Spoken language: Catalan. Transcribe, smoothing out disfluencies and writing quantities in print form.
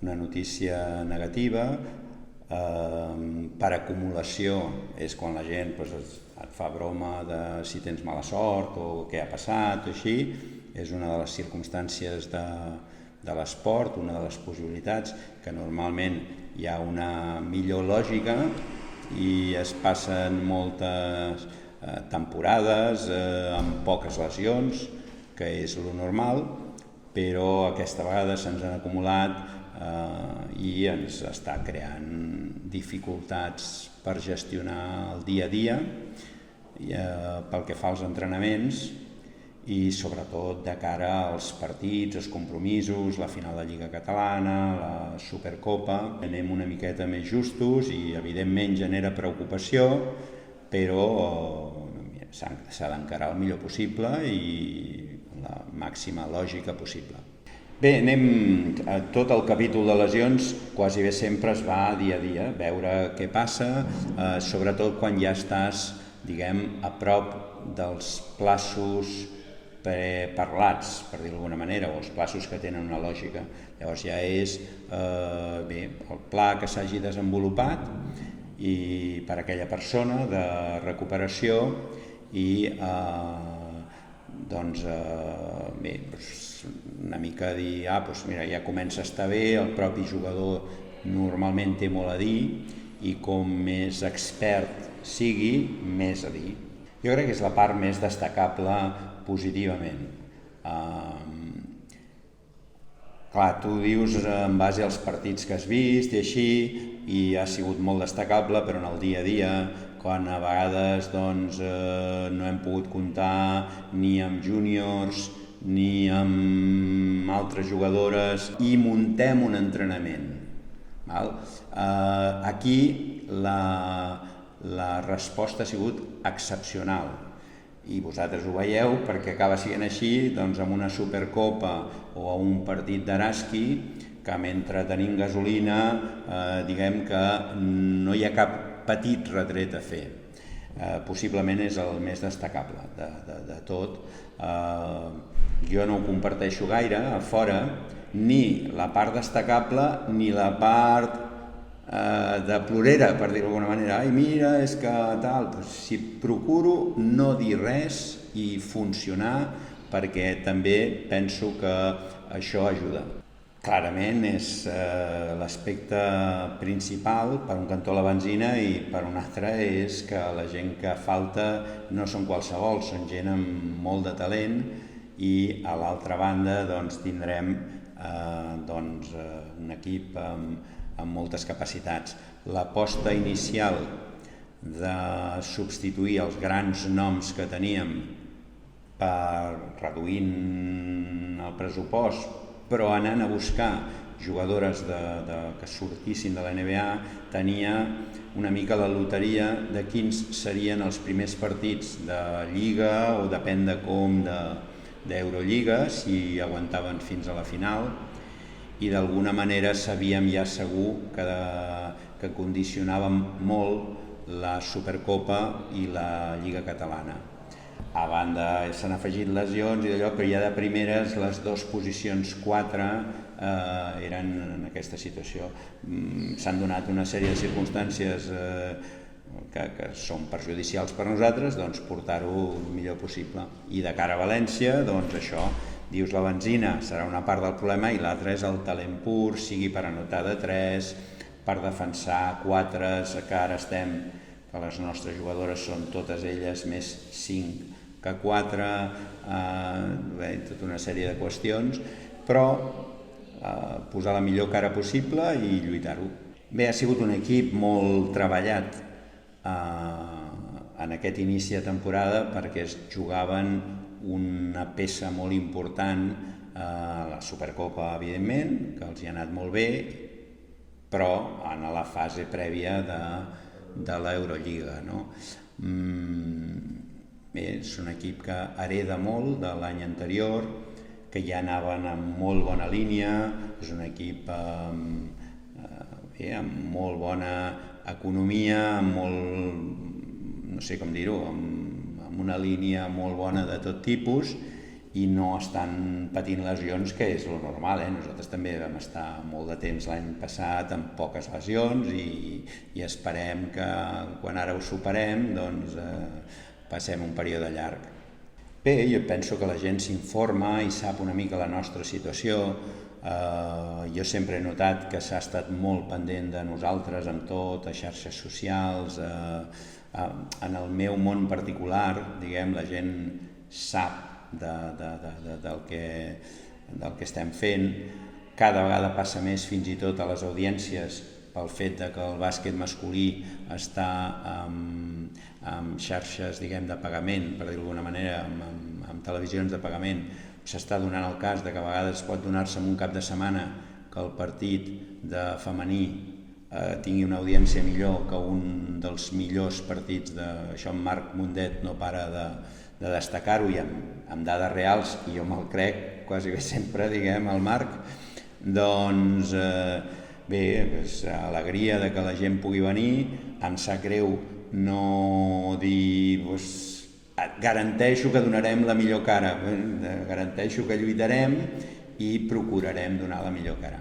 una notícia negativa. Per acumulació és quan la gent et fa broma de si tens mala sort o què ha passat o així. És una de les circumstàncies de l'esport, una de les possibilitats, que normalment hi ha una millor lògica i es passen moltes temporades amb poques lesions, que és lo normal, però aquesta vegada se'ns han acumulat i ens està creant dificultats per gestionar el dia a dia pel que fa als entrenaments i sobretot de cara als partits, els compromisos, la final de Lliga Catalana, la Supercopa. Anem una miqueta més justos i evidentment genera preocupació, però s'ha d'encarar el millor possible i la màxima lògica possible. Bé, anem a tot el capítol de lesions, quasi bé sempre es va dia a dia, veure què passa, sobretot quan ja estàs, diguem, a prop dels plaços preparlats, per dir-ho d'alguna manera, o els plaços que tenen una lògica. Llavors ja és el pla que s'hagi desenvolupat i per a aquella persona de recuperació i una mica dir, mira, ja comença a estar bé, el propi jugador normalment té molt a dir i com més expert sigui, més a dir. Jo crec que és la part més destacable positivament. Clar, tu dius en base als partits que has vist i així, i ha sigut molt destacable, però en el dia a dia, quan a vegades no hem pogut comptar ni amb júniors ni amb altres jugadores i muntem un entrenament. Aquí la resposta ha sigut excepcional i vosaltres ho veieu perquè acaba sent així amb una Supercopa o un partit d'Araski que mentre tenim gasolina diguem que no hi ha cap petit retret a fer. Possiblement és el més destacable de tot. Jo no ho comparteixo gaire a fora, ni la part destacable ni la part de plorera, per dir-ho d'alguna manera. Ai, mira, és que tal... Si procuro no dir res i funcionar, perquè també penso que això ajuda. Clarament és l'aspecte principal, per un cantó la benzina i per un altre és que la gent que falta no són qualsevol, són gent amb molt de talent i a l'altra banda tindrem un equip amb moltes capacitats. L'aposta inicial de substituir els grans noms que teníem reduint el pressupost, però anant a buscar jugadores que sortissin de la NBA, tenia una mica la loteria de quins serien els primers partits de Lliga o depèn de com d'Eurolliga, si aguantaven fins a la final, i d'alguna manera sabíem ja segur que condicionàvem molt la Supercopa i la Lliga Catalana. A banda, s'han afegit lesions i d'allò, però ja de primeres les dues posicions 4 eren en aquesta situació. S'han donat una sèrie de circumstàncies que són perjudicials per nosaltres, portar-ho el millor possible. I de cara a València, això, dius la benzina serà una part del problema i l'altra és el talent pur, sigui per anotar de 3, per defensar 4, que ara estem, que les nostres jugadores són totes elles més 5 que 4, tota una sèrie de qüestions, però posar la millor cara possible i lluitar-ho. Bé, ha sigut un equip molt treballat en aquest inici de temporada perquè es jugaven una peça molt important a la Supercopa, evidentment, que els hi ha anat molt bé, però en la fase prèvia de l'Eurolliga. És un equip que hereda molt de l'any anterior, que ja anaven amb molt bona línia, és un equip amb molt bona economia, amb molt, no sé com dir-ho, amb una línia molt bona de tot tipus i no estan patint lesions, que és lo normal. Nosaltres també vam estar molt de temps l'any passat amb poques lesions i esperem que quan ara ho superem doncs, passem un període llarg. Bé, jo penso que la gent s'informa i sap una mica la nostra situació. Jo sempre he notat que s'ha estat molt pendent de nosaltres amb tot, a xarxes socials, en el meu món particular, diguem, la gent sap del que estem fent. Cada vegada passa més, fins i tot a les audiències, pel fet que el bàsquet masculí està amb xarxes, diguem, de pagament, per dir-ho d'alguna manera, amb televisions de pagament. S'està donant el cas de que a vegades pot donar-se en un cap de setmana que el partit de femení tingui una audiència millor que un dels millors partits d'això. En Marc Mundet no para de destacar-ho, i amb dades reals, i jo me'l crec quasi bé sempre, diguem, el Marc. Doncs bé, és alegria de que la gent pugui venir. Em sap greu no dir, garanteixo que donarem la millor cara, garanteixo que lluitarem i procurarem donar la millor cara.